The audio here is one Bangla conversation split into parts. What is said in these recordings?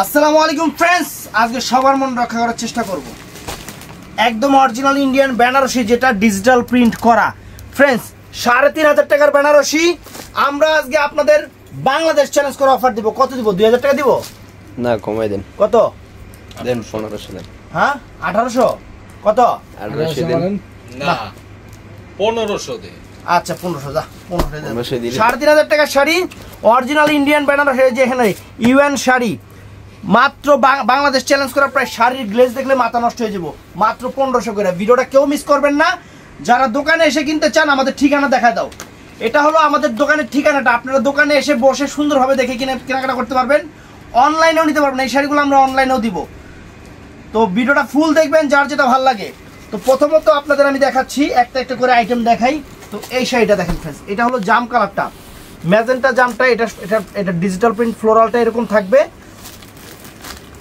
আসসালামু আলাইকুম फ्रेंड्स, আজকে সবার মন রক্ষা করার চেষ্টা করব। একদম অরিজিনাল ইন্ডিয়ান বেনারসি, যেটা ডিজিটাল প্রিন্ট করা। फ्रेंड्स 3500 টাকার বেনারসি আমরা আজকে আপনাদের বাংলাদেশ চ্যালেঞ্জ করে অফার দিব। কত দিব? 2000 টাকা দিব না, কমাই দেন। কত দেন? 1500 দেন। হ্যাঁ 1800 কত? 1800 দেন। না 1500 দে। আচ্ছা 1500 যা 1500 দিলে 3500 টাকার শাড়ি অরিজিনাল ইন্ডিয়ান বেনারসি, যে এখানে ইউএন শাড়ি মাত্র বাংলাদেশ চ্যালেঞ্জ করা প্রায়। শাড়ির গ্লেজ দেখলে মাথা নষ্ট হয়ে যাব। মাত্র 1500 করে। ভিডিওটা কেউ মিস করবেন না। যারা দোকানে এসে কিনতে চান আমাদের ঠিকানা দেখা দাও। এটা হলো আমাদের দোকানের ঠিকানাটা। আপনারা দোকানে এসে বসে সুন্দরভাবে দেখে কেনাকাটা করতে পারবেন। অনলাইনেও নিতে পারবেন। এই শাড়িগুলো আমরা অনলাইনেও দিব। তো ভিডিওটা ফুল দেখবেন, যার যেটা ভালো লাগে। তো প্রথমত আপনাদের আমি দেখাচ্ছি, একটা একটা করে আইটেম দেখাই। তো এই শাড়িটা দেখেন फ्रेंड्स, এটা হলো জাম কালারটা, ম্যাজেন্টা জামটা। এটা ডিজিটাল প্রিন্ট ফ্লোরালটা এরকম থাকবে।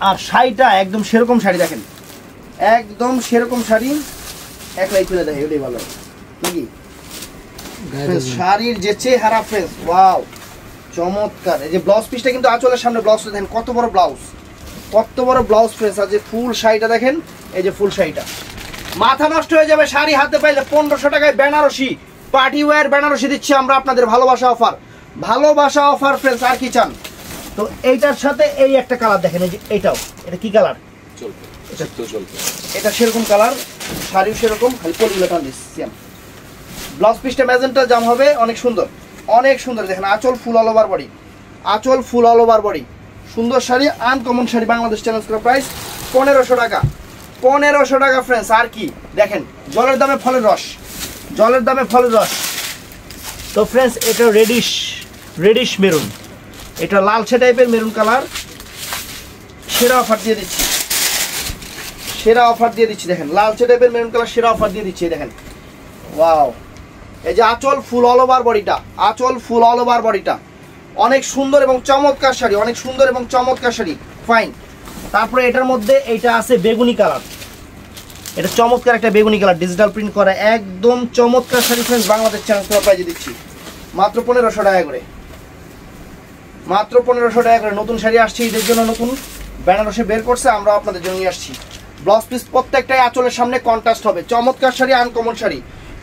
আর শাড়িটা একদম সেরকম শাড়ি দেখেন, একদম সেরকম শাড়ি। একলাই তুলে দেখে ওটাই ভালো নাকি? শাড়ির যে চেহারা फ्रेंड्स, ওয়াও চমৎকার। এই যে ব্লাউজ পিসটা কিন্তু আঁচলের সামনে ব্লাউজটা দেখেন কত বড় ব্লাউজ, কত বড় ব্লাউজ फ्रेंड्स। আর যে ফুল শাড়িটা দেখেন, এই যে ফুল শাড়িটা মাথা নষ্ট হয়ে যাবে। শাড়ি হাতে পাইলে 1500 টাকায় বেনারসি পার্টি ওয়্যার বেনারসি দিচ্ছি আমরা আপনাদের। ভালোবাসা অফার, ভালোবাসা অফার फ्रेंड्स। আর কি চান? তো এইটার সাথে এই একটা কালার দেখেন, এই যে এইটাও, এটা কি কালার? চলবে, এটা তো চলবে। এটা সেরকম কালার, শাড়িও সেরকম, খালি পলিগুলো টান দিচ্ছি সেম। ব্লাউজ পিসটা ম্যাজেন্টা জাম হবে, অনেক সুন্দর, অনেক সুন্দর। দেখেন আঁচল ফুল অল ওভার বডি, আঁচল ফুল অল ওভার বডি। সুন্দর শাড়ি, আনকমন শাড়ি। বাংলাদেশ চ্যালেঞ্জ করা প্রাইস 1500 টাকা, 1500 টাকা फ्रेंड्स। আর কি দেখেন, জলের দামে ফলের রস, জলের দামে ফলের রস। তো फ्रेंड्स এটা রেডিশ মেরুন, এটা লালচে টাইপের মেরুন কালার। সেরা অফার দিয়ে দিচ্ছি, সেরা অফার দিয়ে দিচ্ছি। দেখেন লালচে টাইপের মেরুন কালার, সেরা অফার দিয়ে দিচ্ছি। দেখেন ওয়াও, এই যে আঁচল ফুল অল ওভার বডিটা, আঁচল ফুল অল ওভার বডিটা অনেক সুন্দর এবং চমৎকার শাড়ি, অনেক সুন্দর এবং চমৎকার শাড়ি, ফাইন। তারপরে এটার মধ্যে এইটা আছে বেগুনি কালার, এটা চমৎকার একটা বেগুনি কালার, ডিজিটাল প্রিন্ট করা, একদম চমৎকার শাড়ি फ्रेंड्स। বাংলাদেশ চ্যালেঞ্জ করা প্রাইজে দিচ্ছি মাত্র 1500 টাকা করে, মাত্র 1500 টাকা করে। নতুন শাড়ি আসছে, ঈদের জন্য নতুন বেনারসি বের করছে, আমরা আপনাদের জন্য নিয়ে আসছি। ব্লাউজ পিস প্রত্যেকটাই আঁচলের সামনে কন্ট্রাস্ট হবে। চমৎকার শাড়ি, আনকমন শাড়ি,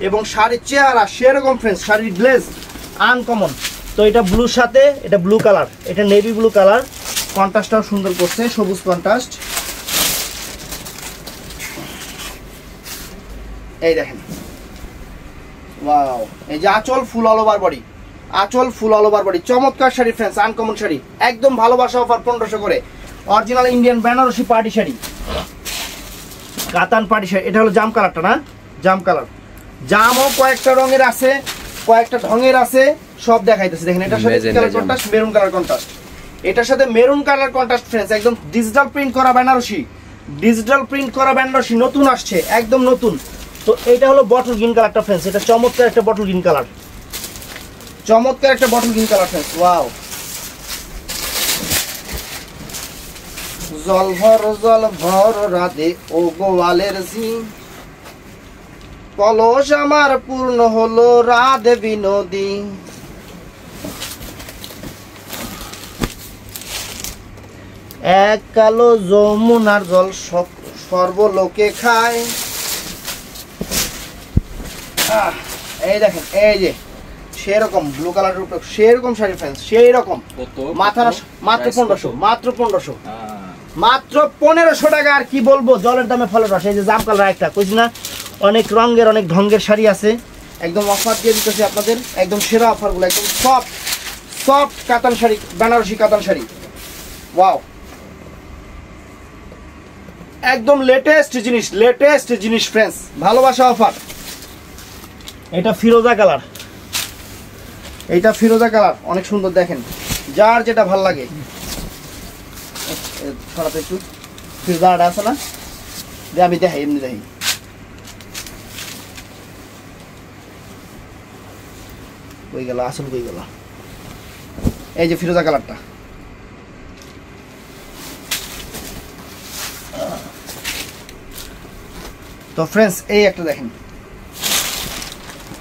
এবং শাড়ির চেহারা সেরকম फ्रेंड्स, শাড়ির গ্লেজ আনকমন। তো এটা ব্লুর সাথে, এটা ব্লু কালার, এটা নেভি ব্লু কালার, কন্ট্রাস্টটাও সুন্দর করছে, সবুজ কন্ট্রাস্ট। এই দেখেন ওয়াও, এই যে আঁচল ফুল অল ওভার বডি, আঁচল ফুল অল ওভার বডি, চমৎকার শাড়ি फ्रेंड्स, আনকমন শাড়ি, একদম ভালোবাসা অফার 1500 করে। Original Indian Banarasi party sari, কাতান পার্টি শাড়ি। এটা হলো জাম কালারটা না, জাম কালার। জামও কয়েকটা রঙের আছে, কয়েকটা ঢঙের আছে, সব দেখাইতেছে। দেখেন এটার সাথে colour contrast, maroon colour contrast, এটার সাথে মেরুন কালার কন্ট্রাস্ট फ्रेंड्स। একদম ডিজিটাল প্রিন্ট করা বেনারসি, ডিজিটাল প্রিন্ট করা বেনারসি, নতুন আসছে, একদম নতুন। তো এটা হলো বটল গ্রিন কালারটা फ्रेंड्स, এটা চমৎকার একটা বটল গ্রিন কালার, চমৎকার একটা bottle green colour friends. Wow, জল ভর রাতে ও গোয়ালের ঝি, কলস আমার পূর্ণ হলো রাধে বিনোদী। এক কালো যমুনার জল সর্বলোকে খায়। এই দেখেন, এই যে সেরকম ব্লু কালারের উপরে সেরকম শাড়ি फ्रेंड्स, সেই রকম মাথা। মাত্র 1500, মাত্র 1500, মাত্র 1500 টাকা। আর কি বলবো, জলের দামে ফলের রস। এই যে জাম কালার একটা কইছি না, অনেক রঙের অনেক ঢঙ্গের শাড়ি আছে, একদম অফার দিয়ে দিতেছি আপনাদের, একদম সেরা অফারগুলো, একদম সফট সফট কাতান শাড়ি, বেনারসি কাতান শাড়ি। ওয়াও, একদম লেটেস্ট জিনিস, লেটেস্ট জিনিস फ्रेंड्स, ভালোবাসা অফার। এটা ফিরোজা কালার, এইটা ফিরোজা কালার, অনেক সুন্দর। দেখেন যার যেটা ভাল লাগে। ছড়াতে একটু ফিরোজাটা আছে না, যে আমি দেখাই, এমনি দেখাই। কই গেল আসল, কই গেল? এই যে ফিরোজা কালারটা, তো फ्रेंड्स এই একটা দেখেন,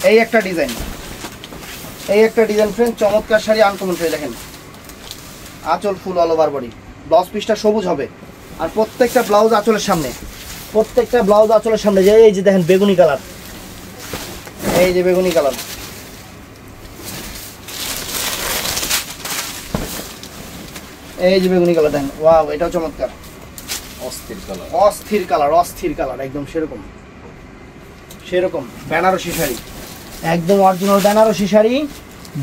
এই একটা ডিজাইন, এই একটা ডিজাইন फ्रेंड्स, চমৎকার শাড়ি, আনকমন শাড়ি। দেখেন আঁচল ফুল অল ওভার বডি, ব্লাউজ পিসটা সবুজ হবে। আর প্রত্যেকটা ব্লাউজ আঁচলের সামনে, প্রত্যেকটা ব্লাউজ আঁচলের সামনে যে এই যে দেখেন বেগুনি কালার, এই যে বেগুনি কালার, এই যে বেগুনি কালার দেখেন, ওয়াও এটাও চমৎকার, অস্থির কালার। অস্থির কালার, অস্থির কালার, একদম সেরকম সেরকম বেনারসি শাড়ি, একদম অরিজিনাল বেনারসি শাড়ি।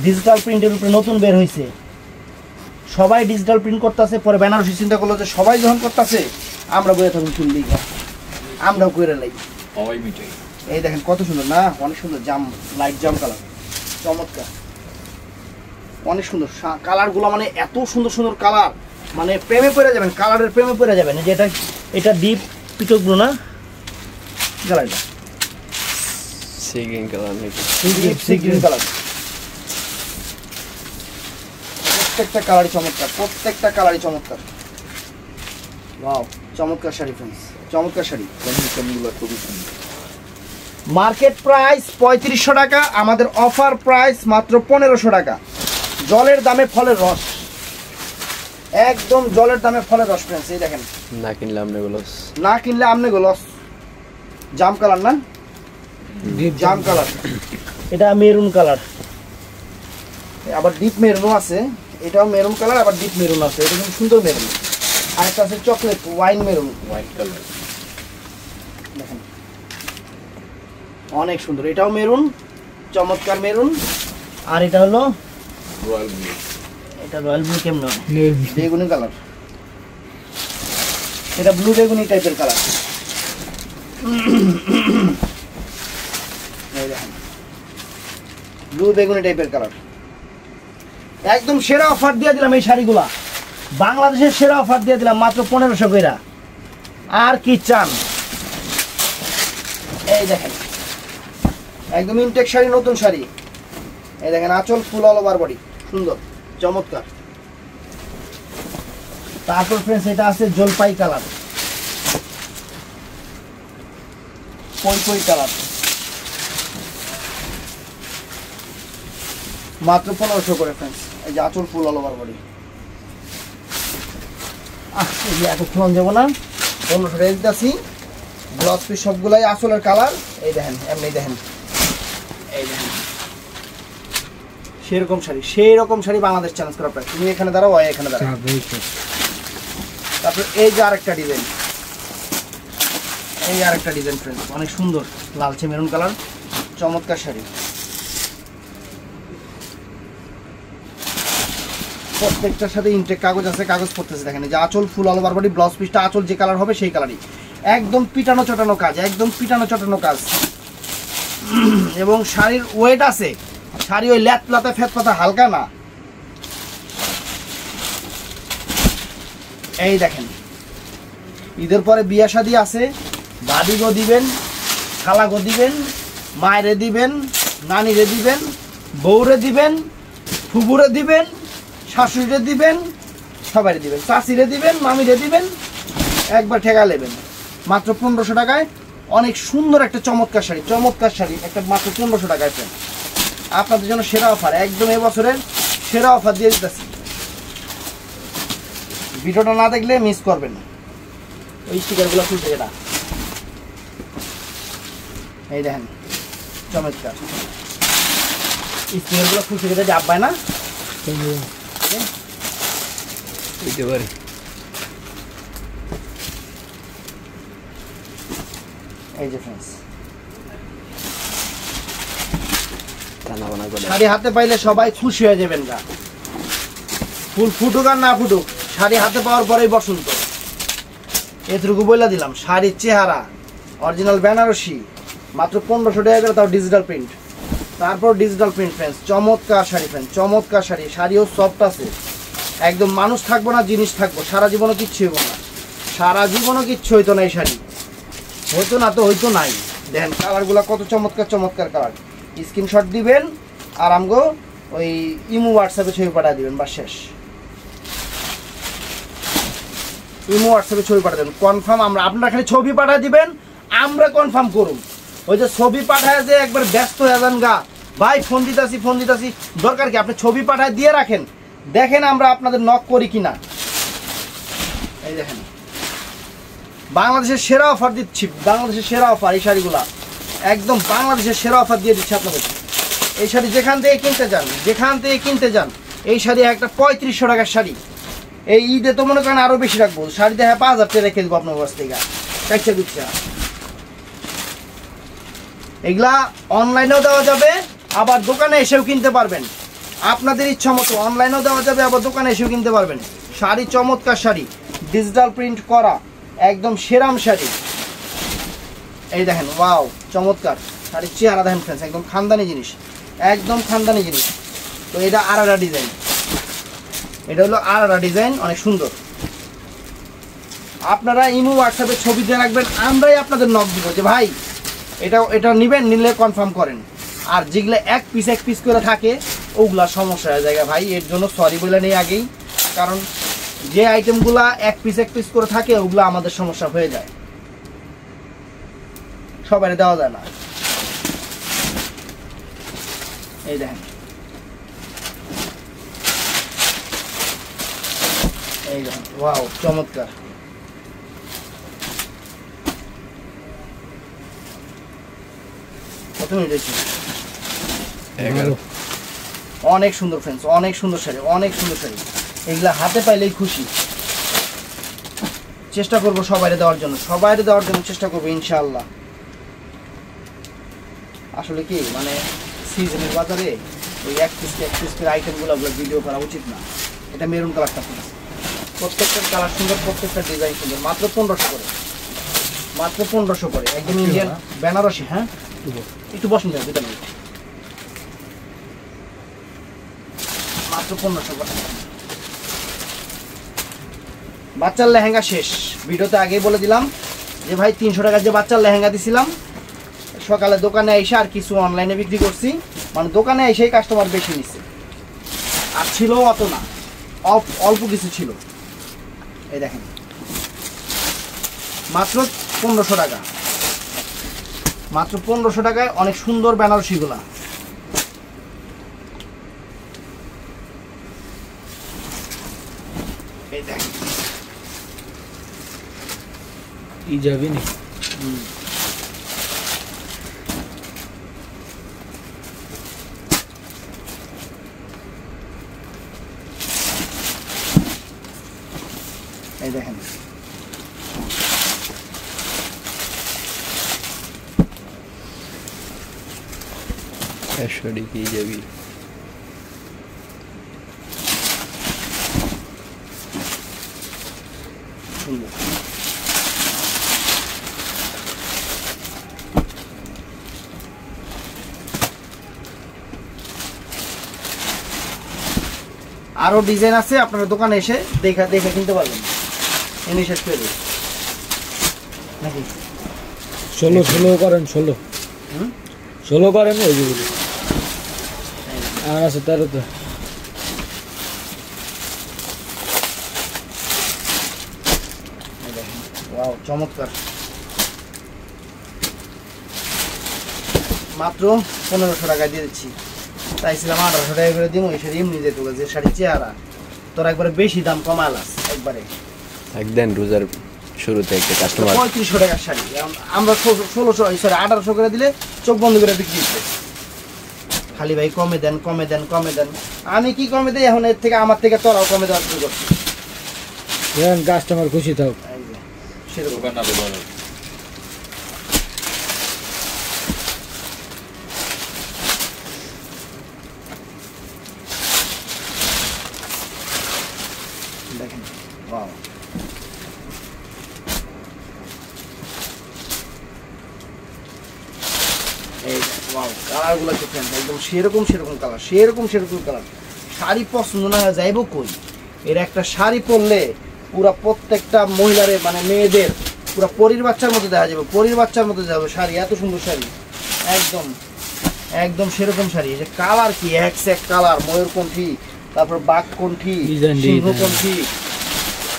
ডিজিটাল প্রিন্টের উপরে নতুন বের হয়েছে, সবাই ডিজিটাল প্রিন্ট করতেছে, পরে বেনারসি চিন্তা করলো যে সবাই যখন করতেছে আমরা বইয়ে থাকুন চুল্লি, আমরাও করে লাই। সবাই মিটাই। এই দেখেন কত সুন্দর না, অনেক সুন্দর জাম, লাইট জাম কালার, চমৎকার, অনেক সুন্দর কালারগুলো, মানে এত সুন্দর সুন্দর কালার, মানে প্রেমে পড়ে যাবেন, কালারের প্রেমে পড়ে যাবেন। যে এটা ডিপ পিকক ব্লু না কালারটা, সি গ্রিন কালার নাকি? সি গ্রিন কালার, প্রত্যেকটা কালারই চমৎকার, প্রত্যেকটা কালারই চমৎকার। ওয়াও চমৎকার শাড়ি ফ্রেন্ডস, চমৎকার শাড়ি। কম্বিনেশনগুলো খুবই সুন্দর। মার্কেট প্রাইস 3500 টাকা, আমাদের অফার প্রাইস মাত্র 1500 টাকা। জলের দামে ফলের রস, একদম জলের দামে ফলের রস ফ্রেন্ডস। এই দেখেন না কিনলে আপনি গুলো না কিনলে আমনে লস। জাম কালার না, জাম কালার, এটা মেরুন কালার, আবার ডিপ মেরুনও আছে, এটাও মেরুন কালার, আবার ডিপ মেরুন আছে, এটা কিন্তু সুন্দর মেরুন। আর একটা আছে chocolate wine maroon, white colour. দেখেন অনেক সুন্দর, এটাও মেরুন, চমৎকার মেরুন। আর এটা হলো রয়্যাল ব্লু। এটা রয়্যাল ব্লু, কেমন বেগুনি কালার, এটা ব্লু বেগুনি টাইপের কালার। এই দেখেন ব্লু বেগুনি টাইপের কালার, একদম সেরা অফার দিয়ে দিলাম এই শাড়িগুলা, বাংলাদেশের সেরা অফার দিয়ে দিলাম মাত্র 1500 কইরা। আর কি চান? এই দেখেন একদম ইনটেক শাড়ি, নতুন শাড়ি। এই দেখেন আঁচল ফুল অল ওভার বডি, সুন্দর চমৎকার। তারপর ফ্রেন্ডস এটা আছে জলপাই কালার, কই কই কালার, মাত্র 1500 করে ফ্রেন্ডস। এই যে আঁচল ফুল অল ওভার বডি, এত খুলন যাবো না, 1500 টাকা দিতেছি। ব্লাউজ পিস সবগুলাই আঁচলের কালার। এই দেখেন এমনি দেখেন, এই দেখেন সেরকম শাড়ি, সেই রকম শাড়ি বাংলাদেশ চ্যালেঞ্জ করা প্রায়। তুমি এখানে দাঁড়াও, এখানে দাঁড়াও। তারপর এই যে আরেকটা ডিজাইন, এই আরেকটা ডিজাইন ফ্রেন্ডস, অনেক সুন্দর লালচে মেরুন কালার, চমৎকার শাড়ি। প্রত্যেকটার সাথে ইনটেক কাগজ আছে, কাগজ পড়তেছে দেখেন। যে আঁচল ফুল অল ওভার বডি, ব্লাউজ পিসটা আঁচল যে কালার হবে সেই কালারই, একদম পিটানো চটানো কাজ, একদম পিটানো চটানো কাজ। এবং শাড়ির ওয়েট আছে, শাড়ি ওই ল্যাত লাতে ফেত পাতা হালকা না। এই দেখেন ঈদের পরে বিয়া শাদী আছে, দাদিগো দিবেন, খালাগো দিবেন, মায়েরে দিবেন, নানিরে দিবেন, বউরে দিবেন, ফুবুরে দিবেন, শাশুড়িরে দিবেন, সবাই দিবেন, চাষিরে দিবেন, মামিরে দিবেন, একবার ঠেকা নেবেন মাত্র 1500 টাকায়। অনেক সুন্দর একটা চমৎকার শাড়ি, চমৎকার শাড়ি একটা মাত্র 1500 টাকায় পেন। আপনাদের জন্য সেরা অফার, একদম এবছরের সেরা অফার দিয়ে দিতেছি। ভিডিওটা না দেখলে মিস করবেন না। ওই স্টিকারগুলো খুলতে, এটা এই দেখেন চমৎকার স্টিকারগুলো খুলতে, যেটা যাব্বায় না বুঝতে পারি। এই যে ফ্রেন্ডস টানা করে শাড়ি হাতে পাইলে সবাই খুশি হয়ে যাবেন গা। ফুল ফুটুক আর না ফুটুক, শাড়ি হাতে পাওয়ার পরেই বসন্ত। এতটুকু বলে দিলাম, শাড়ির চেহারা অরিজিনাল বেনারসি, মাত্র 1500 টাকা করে, তাও ডিজিটাল প্রিন্ট। তারপর ডিজিটাল প্রিন্ট ফ্রেন্ডস, চমৎকার শাড়ি ফ্রেন্ডস, চমৎকার শাড়ি। শাড়িও সফট আছে, একদম মানুষ থাকবো না জিনিস থাকবো, সারা জীবনও কিচ্ছু হইব না, সারা জীবনও কিচ্ছু হইতো না। এই শাড়ি হইতো না তো হইতো নাই। দেখেন কালারগুলো কত চমৎকার চমৎকার কালার। স্ক্রিনশট দিবেন আর আমগো ওই ইমো হোয়াটসঅ্যাপে ছবি পাঠিয়ে দিবেন, বা শেষ। ইমো হোয়াটসঅ্যাপে ছবি পাঠিয়ে দেবেন, কনফার্ম আমরা, আপনারা খালি ছবি পাঠিয়ে দিবেন, আমরা কনফার্ম করুন। ওই যে ছবি পাঠায় যে একবার ব্যস্ত হয়ে যান গা, ভাই ফোন দিতাছি ফোন দিতাছি, দরকার কি? আপনি ছবি পাঠায় দিয়ে রাখেন, দেখেন আমরা আপনাদের নক করি কিনা। এই দেখেন বাংলাদেশের সেরা অফার দিচ্ছি, বাংলাদেশের সেরা অফার। এই শাড়িগুলা একদম বাংলাদেশের সেরা অফার দিয়ে দিচ্ছি আপনাদের। এই শাড়ি যেখান থেকে কিনতে যান এই শাড়ি একটা 3500 টাকার শাড়ি। এই ঈদে তো মনে করেন আরো বেশি রাখবো, শাড়ি দেখা 5000 টাকা রেখে দেবো আপনার কাছ থেকে। চারশো দিচ্ছে এগুলা অনলাইনেও দেওয়া যাবে, আবার দোকানে এসেও কিনতে পারবেন। আপনাদের ইচ্ছা মতো অনলাইনেও দেওয়া যাবে, আবার দোকানে এসেও কিনতে পারবেন। শাড়ি চমৎকার শাড়ি, ডিজিটাল প্রিন্ট করা, একদম সেরাম শাড়ি। এই দেখেন ওয়াও চমৎকার শাড়ির চেহারা দেখেন ফ্রেন্ডস, একদম খানদানি জিনিস, একদম খানদানি জিনিস। তো এটা আরারা ডিজাইন, এটা হলো আরারা ডিজাইন, অনেক সুন্দর। আপনারা ইমো হোয়াটসঅ্যাপে ছবি দিয়ে রাখবেন, আমরাই আপনাদের নক দিব যে ভাই এটা নেবেন, নিলে কনফার্ম করেন। আর যেগুলো এক পিস করে থাকে ওগুলা সমস্যা হয়ে যায় ভাই, এর জন্য সরি বলে নেই আগেই। কারণ যে আইটেমগুলা এক পিস করে থাকে ওগুলো আমাদের সমস্যা হয়ে যায়, সবাই দেওয়া যায় না। এই দেখেন এই দেখেন ওয়াও চমৎকার। কত মিনিট হয়েছে? 11। অনেক সুন্দর ফ্রেন্ডস, অনেক সুন্দর শাড়ি, অনেক সুন্দর শাড়ি। এগুলা হাতে পাইলেই খুশি। চেষ্টা করবো সবাইরে দেওয়ার জন্য চেষ্টা করবো ইনশাআল্লাহ। আসলে কি মানে সিজনের বাজারে ওই এক পিস করে আইটেমগুলো ভিডিও করা উচিত না। এটা মেরুন কালারটা ফ্রেন্ডস, প্রত্যেকটার কালার সুন্দর, প্রত্যেকটা ডিজাইন সুন্দর। মাত্র 1500 করে, মাত্র 1500 করে, একদম ইন্ডিয়ান বেনারসি। হ্যাঁ একটু বসুন যাবে, দুটা মিনিট। মাত্র 1500 করে। বাচ্চার লেহেঙ্গা শেষ, ভিডিওতে আগেই বলে দিলাম যে ভাই 300 টাকার যে বাচ্চার লেহেঙ্গা দিছিলাম, সকালে দোকানে এসে আর কিছু অনলাইনে বিক্রি করছি, মানে দোকানে এসেই কাস্টমার বেশি নিচ্ছে, আর ছিল অত না, অল্প কিছু ছিল। এই দেখেন মাত্র 1500 টাকা, মাত্র 1500 টাকায় অনেক সুন্দর বেনারসিগুলা। এই দেখেন ই যাবি না। এই দেখেন শাড়ি কি যাবি? সুন্দর। আরো ডিজাইন আছে, আপনারা দোকানে এসে দেখে কিনতে পারবেন। এনে শেষ করে দিই নাকি 16 করেন, 16 করেন ওই যেগুলো আর আছে 13তে। ওয়াও চমৎকার। মাত্র 1500 টাকা দিয়ে দিচ্ছি, চাইছিলাম 1800 টাকা করে দিব। এই শাড়ি এমনি যেত, যে শাড়ি চেহারা তোর একবারে বেশি দাম কমালাস একবারে। একদিন রোজার শুরুতে একটা কাস্টমার 3500 টাকার শাড়ি আমরা 1800 করে দিলে চোখ বন্ধ করে বিক্রি করতে। খালি ভাই কমে দেন। আমি কি কমে দেই? এখন এর থেকে আমার থেকে তোরাও কমে দেওয়ার শুরু করছি। কাস্টমার খুশি থাক। সেরকম দোকান না দেবার দেখেন ওয়াও এই ওয়াও কালারগুলো দেখেন, একদম সেরকম কালার। শাড়ি পছন্দ না হয়ে যাইব কই? এর একটা শাড়ি পরলে পুরা প্রত্যেকটা মহিলারে মানে মেয়েদের পুরা পরীর বাচ্চার মতো দেখা যাবে, শাড়ি। এত সুন্দর শাড়ি, একদম সেরকম শাড়ি। এই যে কালার কি এক কালার, ময়ূরকণ্ঠী, তারপর বাঘকণ্ঠী, সিংহকণ্ঠী,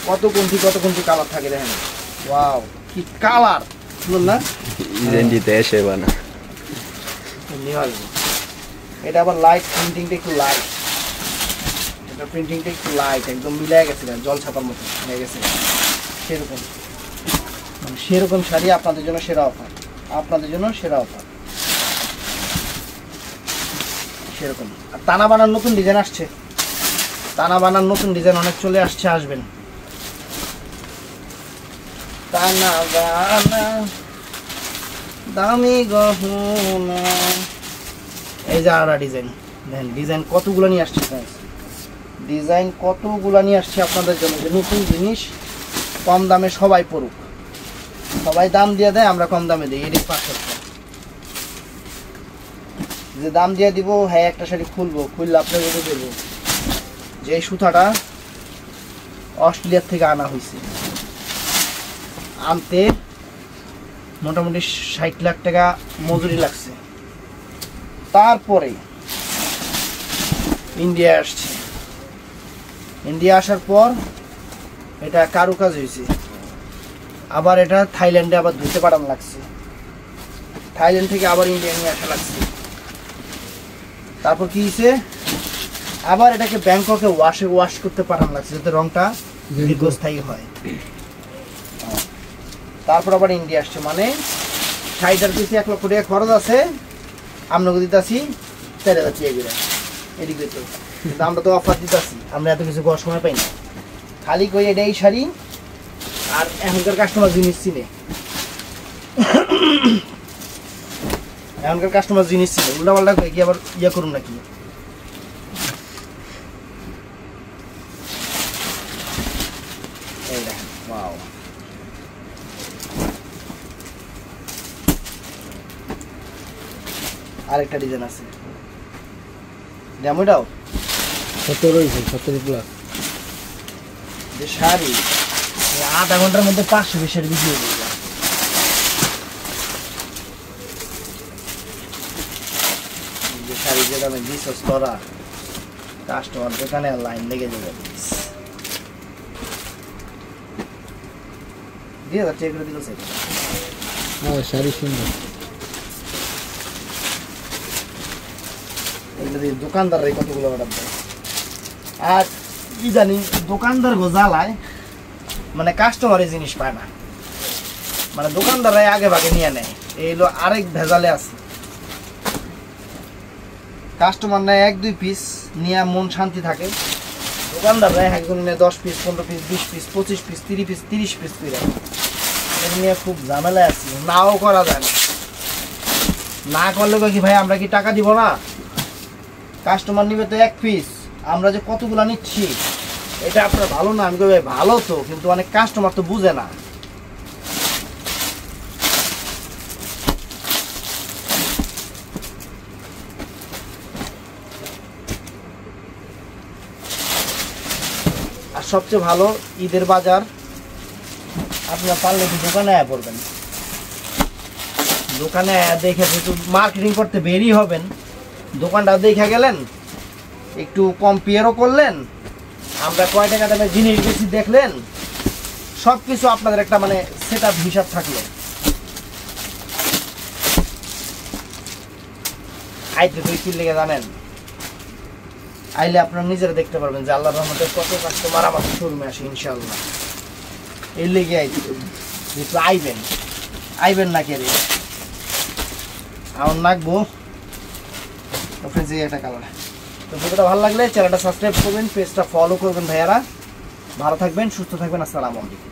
কত কণ্ঠী কালার থাকে দেখেন। ওয়াও কি কালার, সুন্দর না? ইজেন্ডিতে এসে বানা এটা আবার লাইট প্রিন্টিংটা একটু লাইট, এটা প্রিন্টিংটা একটু লাইট, একদম মিলে গেছে, জল ছাপার মতো হয়ে গেছে সেরকম। মানে সেরকম শাড়ি আপনাদের জন্য সেরা অফার, আপনাদের জন্য সেরা অফার সেরকম। আর টানা বানার নতুন ডিজাইন আসছে, টানা বানার নতুন ডিজাইন অনেক চলে আসছে, আসবেন। টানা বানা দামি গহনা, এই যে আরেকটা ডিজাইন দেখেন, ডিজাইন কতগুলো নিয়ে আসছে, ডিজাইন কতগুলো নিয়ে আসছে আপনাদের জন্য, যে নতুন জিনিস কম দামে সবাই পড়ুক, সবাই দাম দিয়ে দেয়, আমরা কম দামে দিই। এটি 500 যে দাম দিয়ে দিব, হ্যাঁ একটা শাড়ি খুলবো, খুললে আপনাকে দেবো যে এই সুতাটা অস্ট্রেলিয়ার থেকে আনা হয়েছে, আনতে মোটামুটি 60 লাখ টাকা মজুরি লাগছে, তারপরে ইন্ডিয়া আসছে, ইন্ডিয়া আসার পর এটা কারুকাজ হয়েছে, আবার এটা থাইল্যান্ডে আবার ধুতে পাঠানো লাগছে, থাইল্যান্ড থেকে আবার ইন্ডিয়া নিয়ে আসা লাগছে, তারপর কি হয়েছে আবার এটাকে ব্যাংককে ওয়াশ করতে পাঠানো লাগছে যাতে রংটা দীর্ঘস্থায়ী হয়, তারপর আবার ইন্ডিয়া আসছে। মানে 60 পিসে 1 লক্ষ টাকা খরচ আছে, আমরা দিতেছি 4000 টাকা করে এদিকে, তো কিন্তু আমরা তো অফার দিতেছি, আমরা এত কিছু করার সময় পাই না, খালি কই এটাই শাড়ি। আর এখনকার কাস্টমার জিনিস চিনে, এখনকার কাস্টমার জিনিস চিনে, উল্টা পাল্টা কি আবার ইয়ে করুন নাকি। এই দেখেন, ওয়াও, আরেকটা ডিজাইন আছে, ডেমোটাও 70 প্লাস যে শাড়ি আধা ঘন্টার মধ্যে 500 পিসের ভিডিও দিলাম। যে শাড়ি যে দামে দিছস তোরা, কাস্টমার দোকানে লাইন লেগে যাবে। 2000 টাকা করে দিল স্যার। হ্যাঁ শাড়ি সুন্দর। এগুলো দিয়ে দোকানদাররাই কতগুলো অর্ডার দেয়। আর কি জানি দোকানদার গোজালায় মানে কাস্টমারের জিনিস পায় না, মানে দোকানদাররাই আগে ভাগে নিয়ে নেয়, এইগুলো আরেক ভেজালে আছে। কাস্টমার নেয় 1-2 পিস নিয়ে মন শান্তি থাকে, দোকানদাররা একজন নিয়ে 10 piece 15 piece 20 piece 25 piece 30 piece করে নিয়ে খুব ঝামেলায় আছি, নাও করা যায় না। না করলে কি ভাই আমরা কি টাকা দিব না? কাস্টমার নিবে তো 1 পিস, আমরা যে কতগুলো নিচ্ছি এটা আপনার ভালো না। আমি ভাই ভালো তো, কিন্তু অনেক কাস্টমার তো বুঝে না। আর সবচেয়ে ভালো ঈদের বাজার আপনারা পারলে একটু দোকানে আয়া পড়বেন, দোকানে আয়া দেখে একটু মার্কেটিং করতে বেরিয়ে হবেন, দোকানটা দেখে গেলেন, একটু কম্পেয়ারও করলেন, আমরা কয় টাকা দামে জিনিস বেশি দেখলেন, সব কিছু আপনাদের একটা মানে সেট আপ হিসাব থাকলো। আইতে তুই কি লেগে জানেন, আইলে আপনারা নিজেরা দেখতে পারবেন যে আল্লাহর রহমতে কত কাস্টমার আমাদের শোরুমে আসে ইনশাআল্লাহ। এই লেগে আইতে যেহেতু আইবেন না কে রে আমার নাকবো যে একটা কালার। তো ভিডিওটা ভালো লাগলে চ্যানেলটা সাবস্ক্রাইব করবেন, পেজটা ফলো করবেন ভাইয়ারা। ভালো থাকবেন, সুস্থ থাকবেন, আসসালামু আলাইকুম।